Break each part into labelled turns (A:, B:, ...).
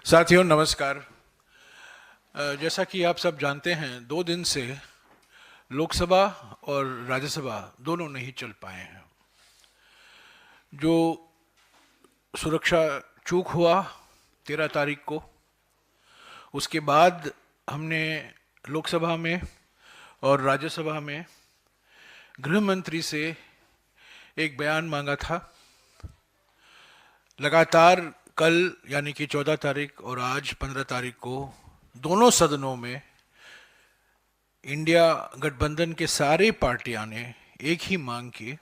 A: साथियों नमस्कार। जैसा कि आप सब जानते हैं, 2 दिन से लोकसभा और राज्यसभा दोनों नहीं चल पाए हैं। जो सुरक्षा चूक हुआ 13 तारीख को, उसके बाद हमने लोकसभा में और राज्यसभा में गृह मंत्री से एक बयान मांगा था। लगातार कल यानी कि 14 तारीख और आज 15 तारीख को दोनों सदनों में इंडिया गठबंधन के सारे पार्टियां ने एक ही मांग की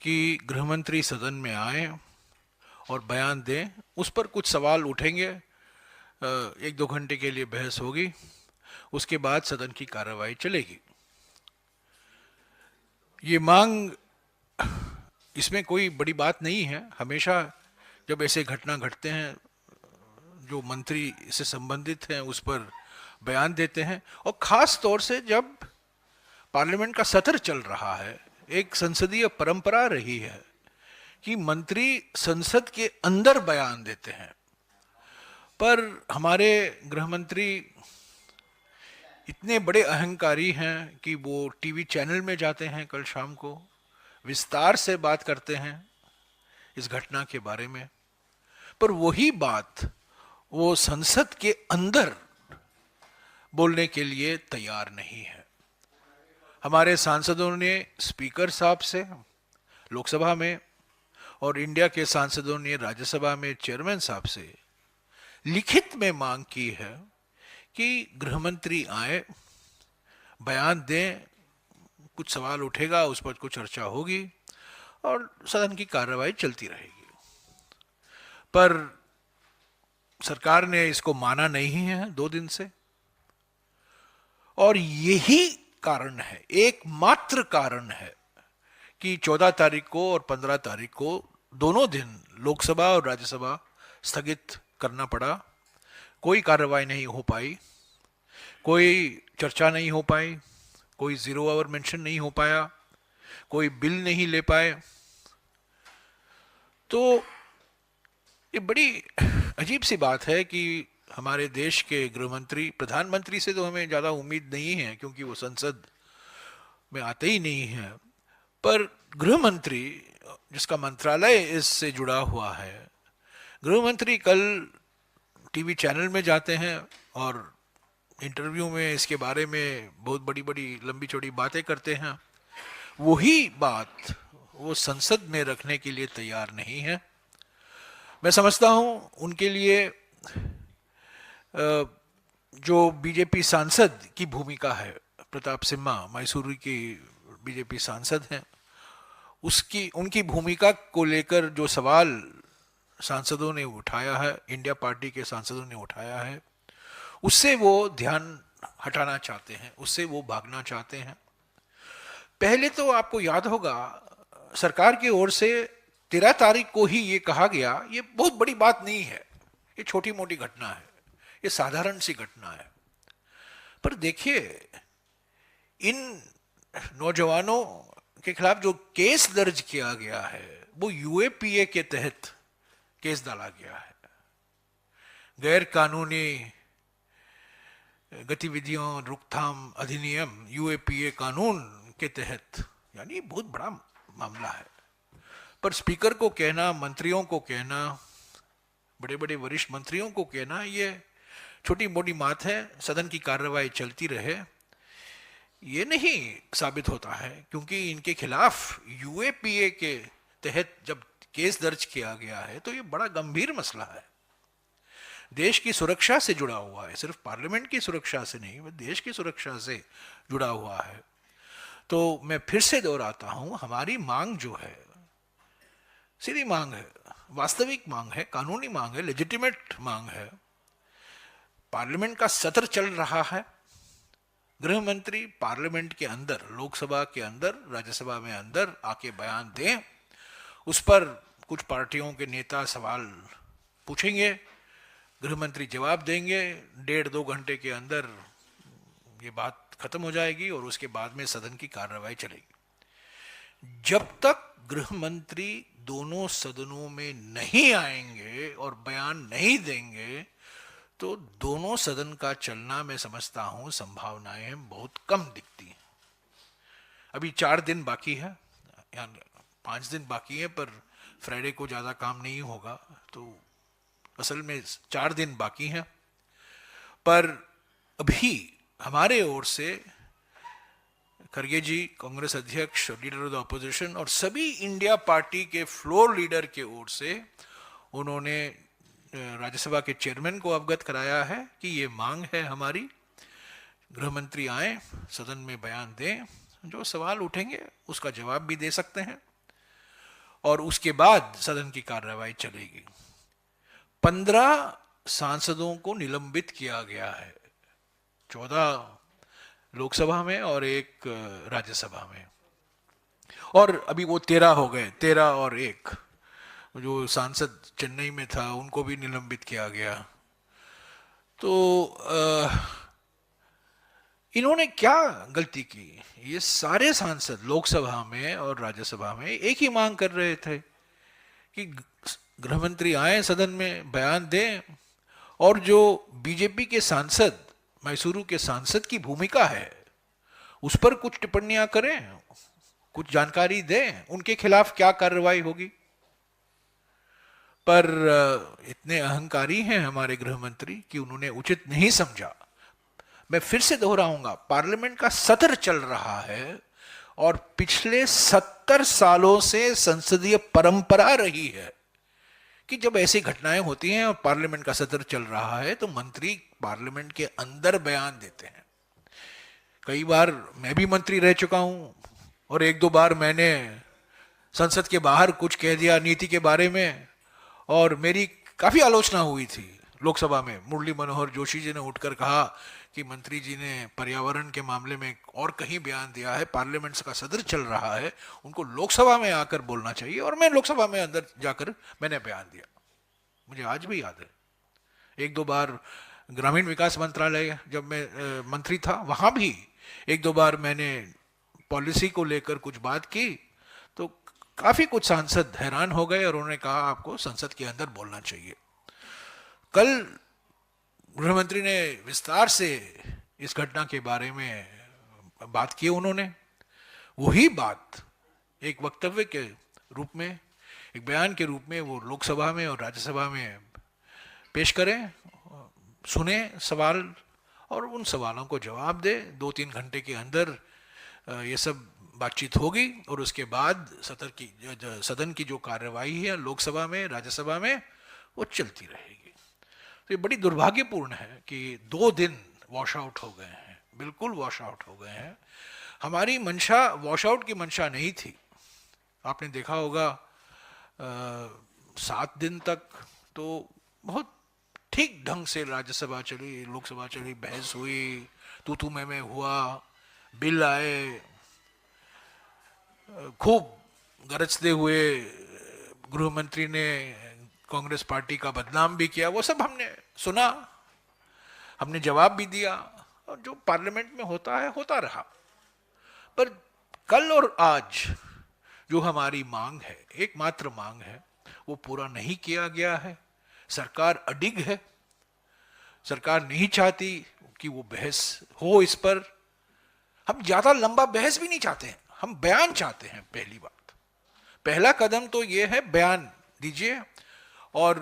A: कि गृहमंत्री सदन में आए और बयान दें। उस पर कुछ सवाल उठेंगे, 1-2 घंटे के लिए बहस होगी, उसके बाद सदन की कार्रवाई चलेगी। ये मांग, इसमें कोई बड़ी बात नहीं है। हमेशा जब ऐसे घटना घटते हैं, जो मंत्री से संबंधित हैं उस पर बयान देते हैं, और ख़ास तौर से जब पार्लियामेंट का सत्र चल रहा है। एक संसदीय परंपरा रही है कि मंत्री संसद के अंदर बयान देते हैं, पर हमारे गृह मंत्री इतने बड़े अहंकारी हैं कि वो टीवी चैनल में जाते हैं, कल शाम को विस्तार से बात करते हैं इस घटना के बारे में, पर वही बात वो संसद के अंदर बोलने के लिए तैयार नहीं है। हमारे सांसदों ने स्पीकर साहब से लोकसभा में और इंडिया के सांसदों ने राज्यसभा में चेयरमैन साहब से लिखित में मांग की है कि गृहमंत्री आए, बयान दें, कुछ सवाल उठेगा, उस पर कुछ चर्चा होगी और सदन की कार्रवाई चलती रहेगी। पर सरकार ने इसको माना नहीं है 2 दिन से, और यही कारण है, एकमात्र कारण है कि 14 तारीख को और 15 तारीख को दोनों दिन लोकसभा और राज्यसभा स्थगित करना पड़ा। कोई कार्रवाई नहीं हो पाई, कोई चर्चा नहीं हो पाई, कोई जीरो आवर मेंशन नहीं हो पाया, कोई बिल नहीं ले पाए। तो ये बड़ी अजीब सी बात है कि हमारे देश के गृह मंत्री, प्रधानमंत्री से तो हमें ज़्यादा उम्मीद नहीं है क्योंकि वो संसद में आते ही नहीं हैं, पर गृह मंत्री जिसका मंत्रालय इससे जुड़ा हुआ है, गृह मंत्री कल टीवी चैनल में जाते हैं और इंटरव्यू में इसके बारे में बहुत बड़ी बड़ी लंबी चौड़ी बातें करते हैं। वही बात वो संसद में रखने के लिए तैयार नहीं है। मैं समझता हूं उनके लिए जो बीजेपी सांसद की भूमिका है, प्रताप सिम्हा मैसूरी की बीजेपी सांसद हैं, उनकी भूमिका को लेकर जो सवाल सांसदों ने उठाया है, इंडिया पार्टी के सांसदों ने उठाया है, उससे वो ध्यान हटाना चाहते हैं, उससे वो भागना चाहते हैं। पहले तो आपको याद होगा, सरकार की ओर से 13 तारीख को ही ये कहा गया, ये बहुत बड़ी बात नहीं है, ये छोटी मोटी घटना है, ये साधारण सी घटना है। पर देखिए, इन नौजवानों के खिलाफ जो केस दर्ज किया गया है वो यूएपीए के तहत केस डाला गया है। गैर कानूनी गतिविधियों रोकथाम अधिनियम यूएपीए कानून के तहत, यानी बहुत बड़ा मामला है। पर स्पीकर को कहना, मंत्रियों को कहना, बड़े बड़े वरिष्ठ मंत्रियों को कहना ये छोटी मोटी बात है, सदन की कार्रवाई चलती रहे, ये नहीं साबित होता है, क्योंकि इनके खिलाफ यूएपीए के तहत जब केस दर्ज किया गया है तो ये बड़ा गंभीर मसला है, देश की सुरक्षा से जुड़ा हुआ है, सिर्फ पार्लियामेंट की सुरक्षा से नहीं, वह देश की सुरक्षा से जुड़ा हुआ है। तो मैं फिर से दोहराता हूं, हमारी मांग जो है सीधी मांग है, वास्तविक मांग है, कानूनी मांग है, लेजिटिमेट मांग है। पार्लियामेंट का सत्र चल रहा है, गृह मंत्री पार्लियामेंट के अंदर, लोकसभा के अंदर, राज्यसभा में अंदर आके बयान दें, उस पर कुछ पार्टियों के नेता सवाल पूछेंगे, गृह मंत्री जवाब देंगे, 1.5-2 घंटे के अंदर ये बात खत्म हो जाएगी और उसके बाद में सदन की कार्रवाई चलेगी। जब तक गृह मंत्री दोनों सदनों में नहीं आएंगे और बयान नहीं देंगे, तो दोनों सदन का चलना मैं समझता हूं संभावनाएं बहुत कम दिखती हैं। अभी 4 दिन बाकी है, या 5 दिन बाकी है, पर फ्राइडे को ज़्यादा काम नहीं होगा, तो असल में 4 दिन बाकी हैं। पर अभी हमारे ओर से खरगे जी, कांग्रेस अध्यक्ष और लीडर ऑफ द अपोजिशन, और सभी इंडिया पार्टी के फ्लोर लीडर के ओर से उन्होंने राज्यसभा के चेयरमैन को अवगत कराया है कि ये मांग है हमारी, गृह मंत्री आए, सदन में बयान दें, जो सवाल उठेंगे उसका जवाब भी दे सकते हैं, और उसके बाद सदन की कार्रवाई चलेगी। 15 सांसदों को निलंबित किया गया है, 14 लोकसभा में और 1 राज्यसभा में, और अभी वो 13 हो गए, 13 और 1 जो सांसद चेन्नई में था उनको भी निलंबित किया गया। तो इन्होंने क्या गलती की? ये सारे सांसद लोकसभा में और राज्यसभा में एक ही मांग कर रहे थे कि गृह मंत्री आए, सदन में बयान दें, और जो बीजेपी के सांसद, मैसूरू के सांसद की भूमिका है उस पर कुछ टिप्पणियां करें, कुछ जानकारी दें, उनके खिलाफ क्या कार्रवाई होगी। पर इतने अहंकारी हैं हमारे गृह मंत्री कि उन्होंने उचित नहीं समझा। मैं फिर से दोहराऊंगा, पार्लियामेंट का सत्र चल रहा है और पिछले 70 सालों से संसदीय परंपरा रही है कि जब ऐसी घटनाएं होती हैं और पार्लियामेंट का सत्र चल रहा है तो मंत्री पार्लियामेंट के अंदर बयान देते हैं। कई बार मैं भी मंत्री रह चुका हूं और 1-2 बार मैंने संसद के बाहर कुछ कह दिया नीति के बारे में, और मेरी काफी आलोचना हुई थी लोकसभा में। मुरली मनोहर जोशी जी ने उठकर कहा कि मंत्री जी ने पर्यावरण के मामले में और कहीं बयान दिया है, पार्लियामेंट का सत्र चल रहा है, उनको लोकसभा में आकर बोलना चाहिए। और मैं लोकसभा में अंदर जाकर मैंने बयान दिया, मुझे आज भी याद है। 1-2 बार ग्रामीण विकास मंत्रालय जब मैं मंत्री था, वहां भी 1-2 बार मैंने पॉलिसी को लेकर कुछ बात की, तो काफी कुछ सांसद हैरान हो गए और उन्होंने कहा आपको संसद के अंदर बोलना चाहिए। कल गृह मंत्री ने विस्तार से इस घटना के बारे में बात की। उन्होंने वही बात एक वक्तव्य के रूप में, एक बयान के रूप में वो लोकसभा में और राज्यसभा में पेश करें, सुने सवाल और उन सवालों को जवाब दे। 2-3 घंटे के अंदर ये सब बातचीत होगी और उसके बाद सदन की जो कार्यवाही है लोकसभा में, राज्यसभा में, वो चलती रहेगी। तो ये बड़ी दुर्भाग्यपूर्ण है कि 2 दिन वॉश आउट हो गए हैं, बिल्कुल वॉश आउट हो गए हैं। हमारी मंशा वॉश आउट की मंशा नहीं थी। आपने देखा होगा 7 दिन तक तो बहुत ठीक ढंग से राज्यसभा चली, लोकसभा चली, बहस हुई, तू मैं हुआ, बिल आए, खूब गरजते हुए गृह मंत्री ने कांग्रेस पार्टी का बदनाम भी किया। वो सब हमने सुना, हमने जवाब भी दिया, और जो पार्लियामेंट में होता है होता रहा। पर कल और आज जो हमारी मांग है, एकमात्र मांग है, वो पूरा नहीं किया गया है। सरकार अडिग है, सरकार नहीं चाहती कि वो बहस हो इस पर। हम ज्यादा लंबा बहस भी नहीं चाहते हैं, हम बयान चाहते हैं। पहली बात, पहला कदम तो ये है, बयान दीजिए और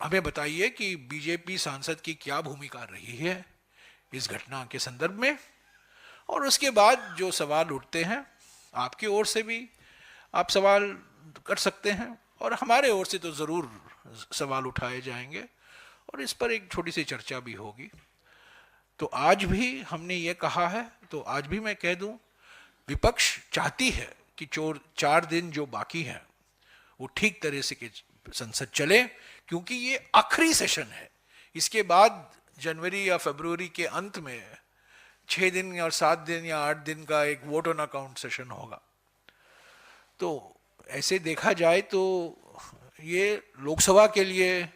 A: हमें बताइए कि बीजेपी सांसद की क्या भूमिका रही है इस घटना के संदर्भ में। और उसके बाद जो सवाल उठते हैं, आपकी ओर से भी आप सवाल कर सकते हैं और हमारे ओर से तो जरूर सवाल उठाए जाएंगे और इस पर एक छोटी सी चर्चा भी होगी। तो आज भी हमने ये कहा है, तो आज भी मैं कह दूं, विपक्ष चाहती है कि 4 दिन जो बाकी हैं वो ठीक तरह से संसद चले, क्योंकि ये आखिरी सेशन है। इसके बाद जनवरी या फरवरी के अंत में 6 दिन और 7 दिन या 8 दिन का एक वोट ऑन अकाउंट सेशन होगा। तो ऐसे देखा जाए तो ये लोकसभा के लिए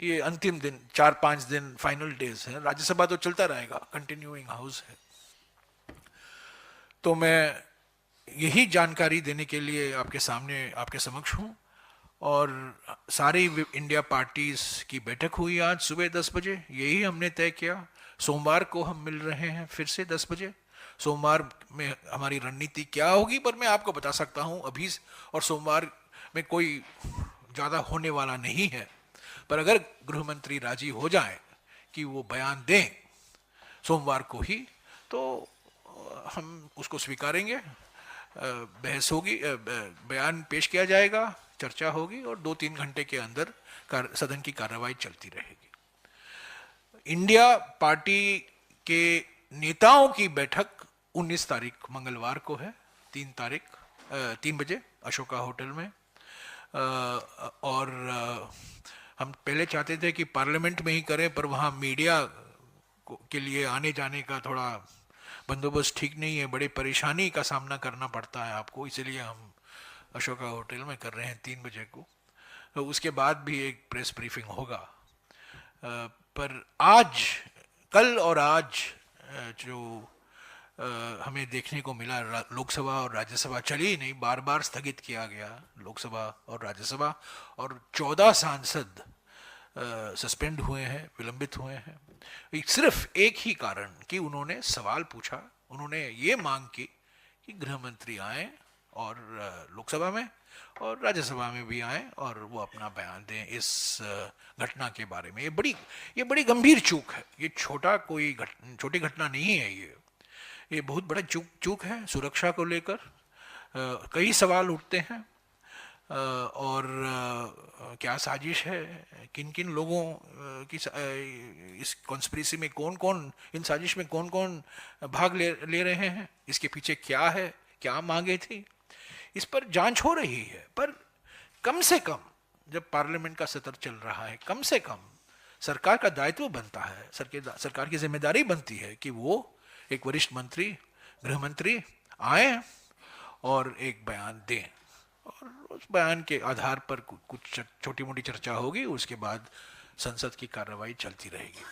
A: ये अंतिम दिन, 4-5 दिन फाइनल डेज है। राज्यसभा तो चलता रहेगा, कंटिन्यूइंग हाउस है। तो मैं यही जानकारी देने के लिए आपके सामने, आपके समक्ष हूं। और सारी इंडिया पार्टीज की बैठक हुई आज सुबह 10 बजे। यही हमने तय किया, सोमवार को हम मिल रहे हैं फिर से 10 बजे। सोमवार में हमारी रणनीति क्या होगी पर मैं आपको बता सकता हूं अभी, और सोमवार में कोई ज़्यादा होने वाला नहीं है। पर अगर गृह मंत्री राजी हो जाए कि वो बयान दें सोमवार को ही, तो हम उसको स्वीकारेंगे। बहस होगी, बयान पेश किया जाएगा, चर्चा होगी और 2-3 घंटे के अंदर सदन की कार्रवाई चलती रहेगी। इंडिया पार्टी के नेताओं की बैठक 19 तारीख मंगलवार को है, 3 बजे अशोका होटल में। और हम पहले चाहते थे कि पार्लियामेंट में ही करें, पर वहाँ मीडिया के लिए आने जाने का थोड़ा बंदोबस्त ठीक नहीं है, बड़ी परेशानी का सामना करना पड़ता है आपको, इसलिए हम अशोका होटल में कर रहे हैं 3 बजे को। तो उसके बाद भी एक प्रेस ब्रीफिंग होगा। पर आज, कल और आज जो हमें देखने को मिला, लोकसभा और राज्यसभा चली ही नहीं, बार बार स्थगित किया गया लोकसभा और राज्यसभा, और 14 सांसद सस्पेंड हुए हैं, विलंबित हुए हैं। सिर्फ एक ही कारण कि उन्होंने सवाल पूछा, उन्होंने ये मांग की कि गृह मंत्री आए और लोकसभा में और राज्यसभा में भी आए और वो अपना बयान दें इस घटना के बारे में। ये बड़ी गंभीर चूक है, ये छोटी घटना नहीं है, ये बहुत बड़ा चूक है। सुरक्षा को लेकर कई सवाल उठते हैं, और क्या साजिश है, किन किन लोगों की इस कॉन्स्पिरेसी में कौन कौन, इन साजिश में कौन कौन भाग ले रहे हैं, इसके पीछे क्या है, क्या मांगे थी, इस पर जांच हो रही है। पर कम से कम जब पार्लियामेंट का सत्र चल रहा है, कम से कम सरकार का दायित्व बनता है, सरकार की जिम्मेदारी बनती है कि वो एक वरिष्ठ मंत्री, गृह मंत्री आए और एक बयान दें, और उस बयान के आधार पर कुछ छोटी मोटी चर्चा होगी, उसके बाद संसद की कार्रवाई चलती रहेगी।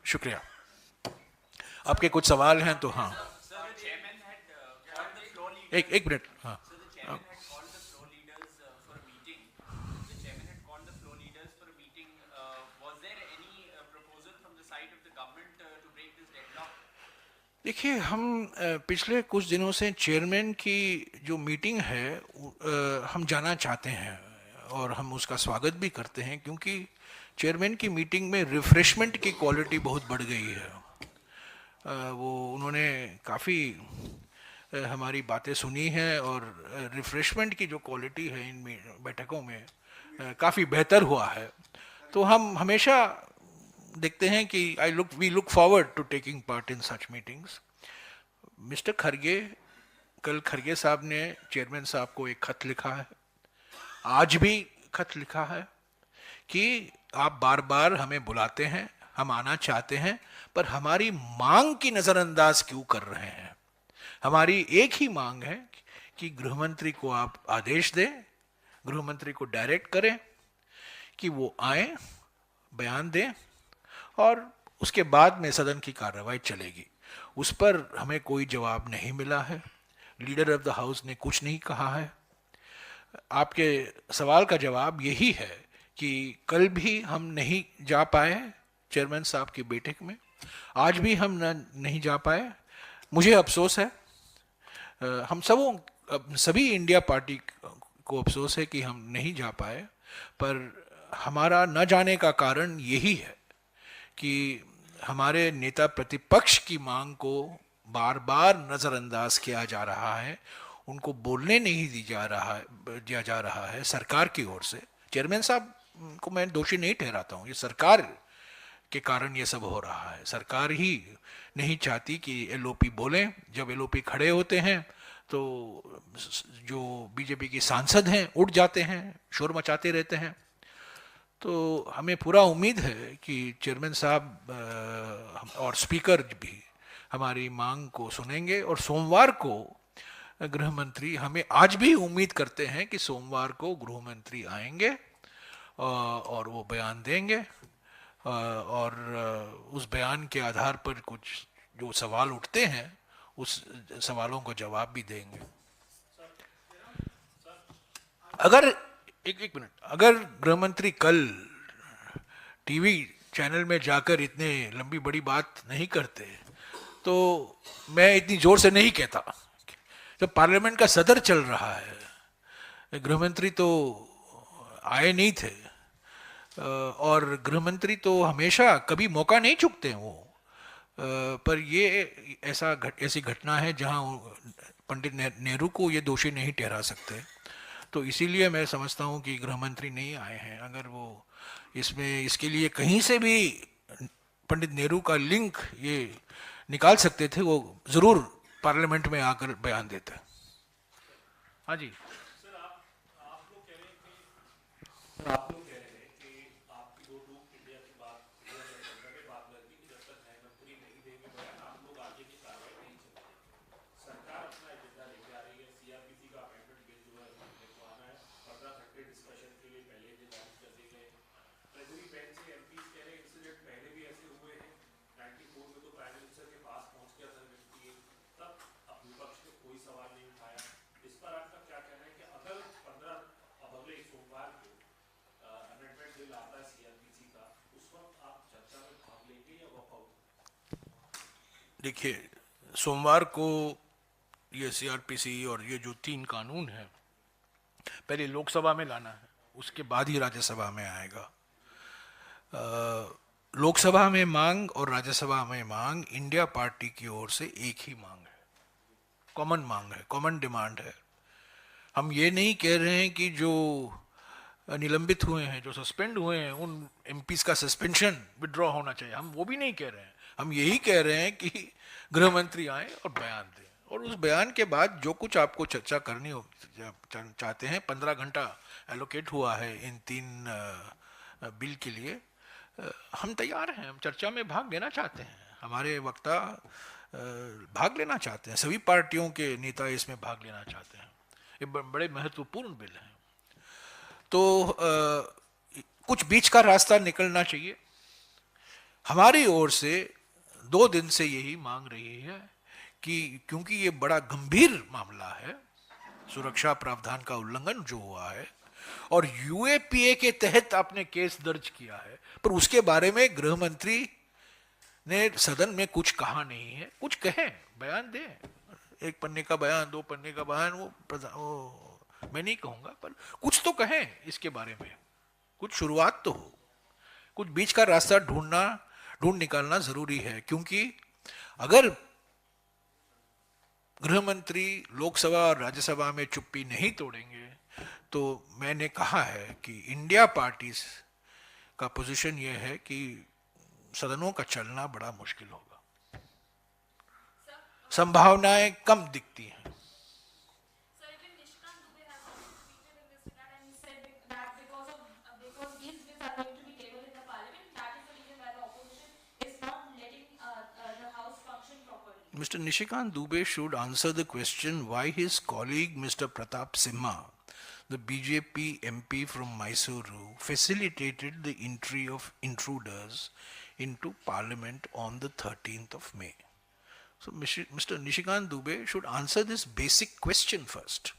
A: शुक्रिया। आपके कुछ सवाल हैं तो हाँ, एक मिनट। हाँ, देखिए, हम पिछले कुछ दिनों से चेयरमैन की जो मीटिंग है हम जाना चाहते हैं, और हम उसका स्वागत भी करते हैं, क्योंकि चेयरमैन की मीटिंग में रिफ्रेशमेंट की क्वालिटी बहुत बढ़ गई है। वो उन्होंने काफ़ी हमारी बातें सुनी हैं, और रिफ्रेशमेंट की जो क्वालिटी है इन बैठकों में काफ़ी बेहतर हुआ है। तो हम हमेशा देखते हैं कि we look forward to taking part in such meetings. Mister Kharge, कल खरगे साहब ने चेयरमैन साहब को एक खत लिखा है, आज भी खत लिखा है कि आप बार बार हमें बुलाते हैं, हम आना चाहते हैं, पर हमारी मांग की नज़रअंदाज क्यों कर रहे हैं। हमारी एक ही मांग है कि गृह मंत्री को आप आदेश दें, गृह मंत्री को डायरेक्ट करें कि वो आए, बयान दें, और उसके बाद में सदन की कार्रवाई चलेगी। उस पर हमें कोई जवाब नहीं मिला है, लीडर ऑफ द हाउस ने कुछ नहीं कहा है। आपके सवाल का जवाब यही है कि कल भी हम नहीं जा पाए चेयरमैन साहब की बैठक में, आज भी हम नहीं जा पाए। मुझे अफसोस है, हम सभी इंडिया पार्टी को अफसोस है कि हम नहीं जा पाए, पर हमारा न जाने का कारण यही है कि हमारे नेता प्रतिपक्ष की मांग को बार बार नज़रअंदाज किया जा रहा है, उनको बोलने नहीं दिया जा रहा है सरकार की ओर से। चेयरमैन साहब को मैं दोषी नहीं ठहराता हूँ, ये सरकार के कारण ये सब हो रहा है। सरकार ही नहीं चाहती कि एलओपी बोलें। जब एलओपी खड़े होते हैं तो जो बीजेपी के सांसद हैं उठ जाते हैं, शोर मचाते रहते हैं। तो हमें पूरा उम्मीद है कि चेयरमैन साहब और स्पीकर भी हमारी मांग को सुनेंगे, और सोमवार को गृह मंत्री, हमें आज भी उम्मीद करते हैं कि सोमवार को गृह मंत्री आएंगे और वो बयान देंगे, और उस बयान के आधार पर कुछ जो सवाल उठते हैं उस सवालों का जवाब भी देंगे। अगर एक मिनट, अगर गृह मंत्री कल टीवी चैनल में जाकर इतने लंबी बड़ी बात नहीं करते तो मैं इतनी जोर से नहीं कहता। जब पार्लियामेंट का सदर चल रहा है, गृह मंत्री तो आए नहीं थे, और गृह मंत्री तो हमेशा कभी मौका नहीं चूकते हैं वो। पर ये ऐसी घटना है जहां पंडित नेहरू को ये दोषी नहीं ठहरा सकते। तो इसीलिए मैं समझता हूं कि गृह मंत्री नहीं आए हैं। अगर वो इसके लिए कहीं से भी पंडित नेहरू का लिंक ये निकाल सकते थे, वो जरूर पार्लियामेंट में आकर बयान देते। हाँ जी। देखिए, सोमवार को ये सीआरपीसी और ये जो 3 कानून हैं पहले लोकसभा में लाना है, उसके बाद ही राज्यसभा में आएगा। लोकसभा में मांग और राज्यसभा में मांग इंडिया पार्टी की ओर से एक ही मांग है, कॉमन मांग है, कॉमन डिमांड है। हम ये नहीं कह रहे हैं कि जो निलंबित हुए हैं, जो सस्पेंड हुए हैं, उन एमपीज का सस्पेंशन विड्रॉ होना चाहिए, हम वो भी नहीं कह रहे हैं। हम यही कह रहे हैं कि गृह मंत्री आए और बयान दें, और उस बयान के बाद जो कुछ आपको चर्चा करनी हो चाहते हैं, 15 घंटा एलोकेट हुआ है इन 3 बिल के लिए, हम तैयार हैं, हम चर्चा में भाग लेना चाहते हैं। हमारे वक्ता भाग लेना चाहते हैं, सभी पार्टियों के नेता इसमें भाग लेना चाहते हैं। ये बड़े महत्वपूर्ण बिल हैं। तो कुछ बीच का रास्ता निकलना चाहिए। हमारी ओर से 2 दिन से यही मांग रही है कि क्योंकि ये बड़ा गंभीर मामला है, सुरक्षा प्रावधान का उल्लंघन जो हुआ है, और यूएपीए के तहत आपने केस दर्ज किया है, पर उसके बारे में गृह मंत्री ने सदन में कुछ कहा नहीं है। कुछ कहें, बयान दें, 1 पन्ने का बयान, 2 पन्ने का बयान, वो मैं नहीं कहूंगा, पर कुछ तो कहें इसके बारे में, कुछ शुरुआत तो हो, कुछ बीच का रास्ता ढूंढ निकालना जरूरी है। क्योंकि अगर गृह मंत्री लोकसभा और राज्यसभा में चुप्पी नहीं तोड़ेंगे, तो मैंने कहा है कि इंडिया पार्टी का पोजीशन यह है कि सदनों का चलना बड़ा मुश्किल होगा, संभावनाएं कम दिखती हैं। Mr. Nishikant Dubey should answer the question why his colleague Mr. Pratap Simha, the BJP MP from Mysuru, facilitated the entry of intruders into Parliament on the 13th of May. So Mr. Nishikant Dubey should answer this basic question first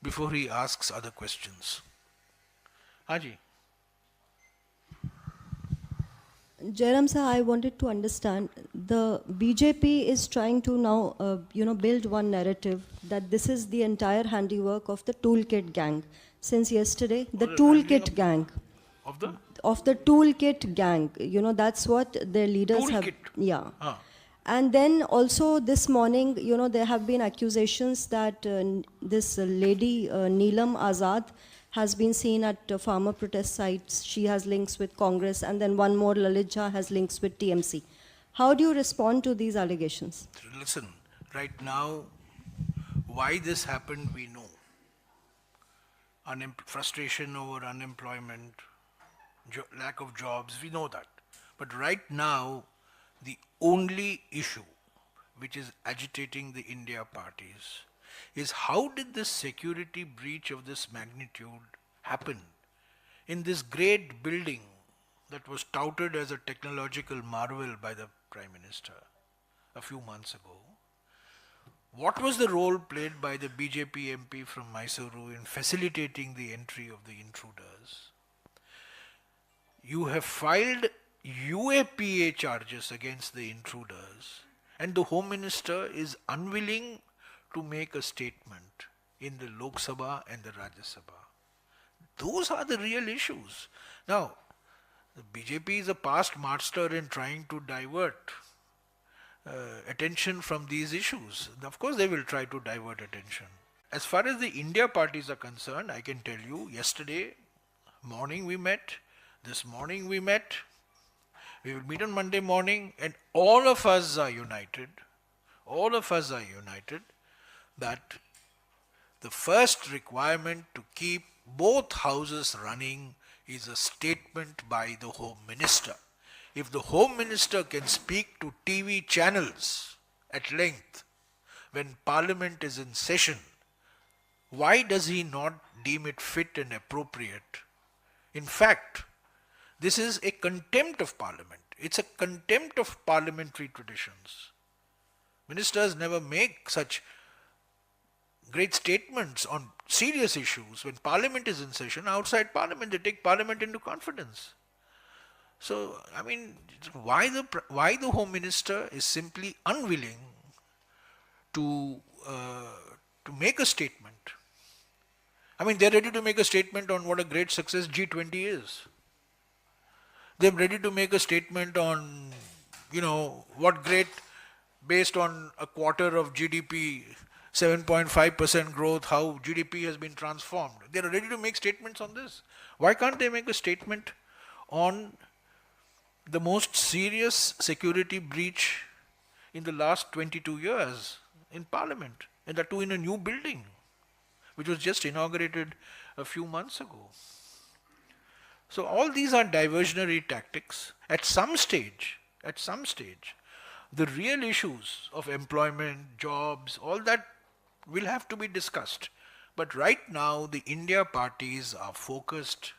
A: before he asks other questions. Haji.
B: Jairam sir, I wanted to understand, the BJP is trying to now, build one narrative that this is the entire handiwork of the toolkit gang. Since yesterday, the toolkit gang.
A: Of the?
B: Of the toolkit gang. That's what their leaders
A: toolkit.
B: have. Yeah. And then also this morning, there have been accusations that this lady, Neelam Azad, has been seen at farmer protest sites. She has links with Congress, and then one more, Lalit Jha, has links with TMC. How do you respond to these allegations?
A: Listen, right now, why this happened, we know. Frustration over unemployment, lack of jobs, we know that. But right now, the only issue which is agitating the India parties is how did this security breach of this magnitude happen in this great building that was touted as a technological marvel by the Prime Minister a few months ago? what was the role played by the BJP MP from Mysuru in facilitating the entry of the intruders? You have filed UAPA charges against the intruders, and the Home Minister is unwilling to make a statement in the Lok Sabha and the Rajya Sabha. Those are the real issues. Now, the BJP is a past master in trying to divert attention from these issues. Of course, they will try to divert attention. As far as the India parties are concerned, I can tell you, yesterday morning we met, this morning we met, we will meet on Monday morning, and all of us are united, that the first requirement to keep both houses running is a statement by the Home Minister. If the Home Minister can speak to TV channels at length when Parliament is in session, why does he not deem it fit and appropriate? In fact, this is a contempt of Parliament. It's a contempt of parliamentary traditions. Ministers never make such great statements on serious issues when Parliament is in session. Outside Parliament, they take Parliament into confidence. So, I mean, why the Home Minister is simply unwilling to make a statement? I mean, they're ready to make a statement on what a great success G20 is. They're ready to make a statement on, what great, based on a quarter of GDP, 7.5% growth, how GDP has been transformed. They're ready to make statements on this. Why can't they make a statement on the most serious security breach in the last 22 years in Parliament, and that too in a new building, which was just inaugurated a few months ago? So all these are diversionary tactics. At some stage, the real issues of employment, jobs, all that will have to be discussed. But right now, the India parties are focused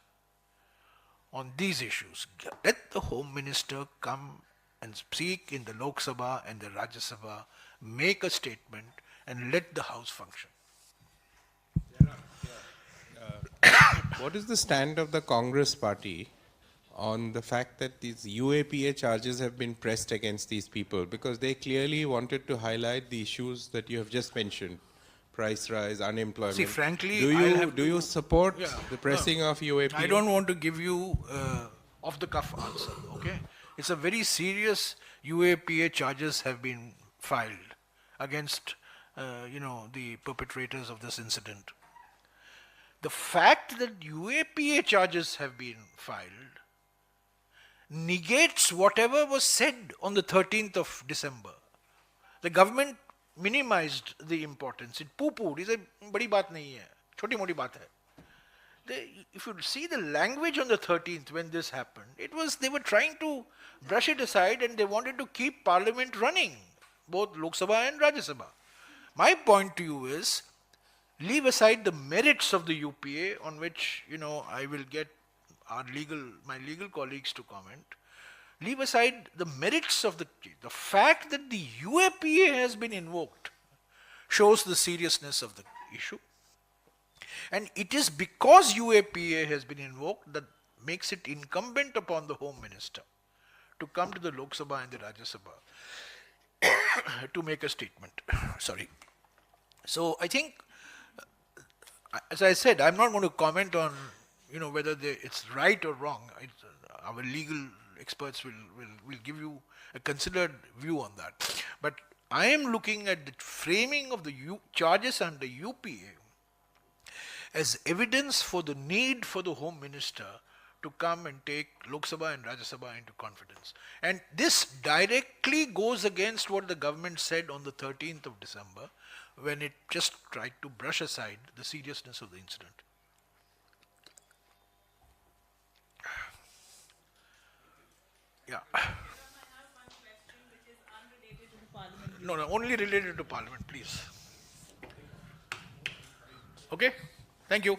A: on these issues. Let the Home Minister come and speak in the Lok Sabha and the Rajya Sabha, make a statement, and let the House function.
C: What is the stand of the Congress party on the fact that these UAPA charges have been pressed against these people? Because they clearly wanted to highlight the issues that you have just mentioned. Price rise, unemployment.
A: See, frankly,
C: do you support the pressing of UAPA?
A: I don't want to give you off-the-cuff answer, okay? It's a very serious UAPA charges have been filed against, the perpetrators of this incident. The fact that UAPA charges have been filed negates whatever was said on the 13th of December. The government minimized the importance. It poo-pooed. He said, badi baat nahi hai. Choti moti baat hai. If you see the language on the 13th when this happened, they were trying to brush it aside and they wanted to keep Parliament running, both Lok Sabha and Rajya Sabha. My point to you is, leave aside the merits of the UPA, on which, I will get my legal colleagues to comment. Leave aside the merits of the fact that the UAPA has been invoked shows the seriousness of the issue. And it is because UAPA has been invoked that makes it incumbent upon the Home Minister to come to the Lok Sabha and the Rajya Sabha to make a statement. Sorry. So I think, as I said, I'm not going to comment on, whether it's right or wrong. Our legal experts will give you a considered view on that. But I am looking at the framing of the charges under UPA as evidence for the need for the Home Minister to come and take Lok Sabha and Rajya Sabha into confidence. And this directly goes against what the government said on the 13th of December, when it just tried to brush aside the seriousness of the incident. Yeah. No, only related to Parliament, please. Okay? Thank you.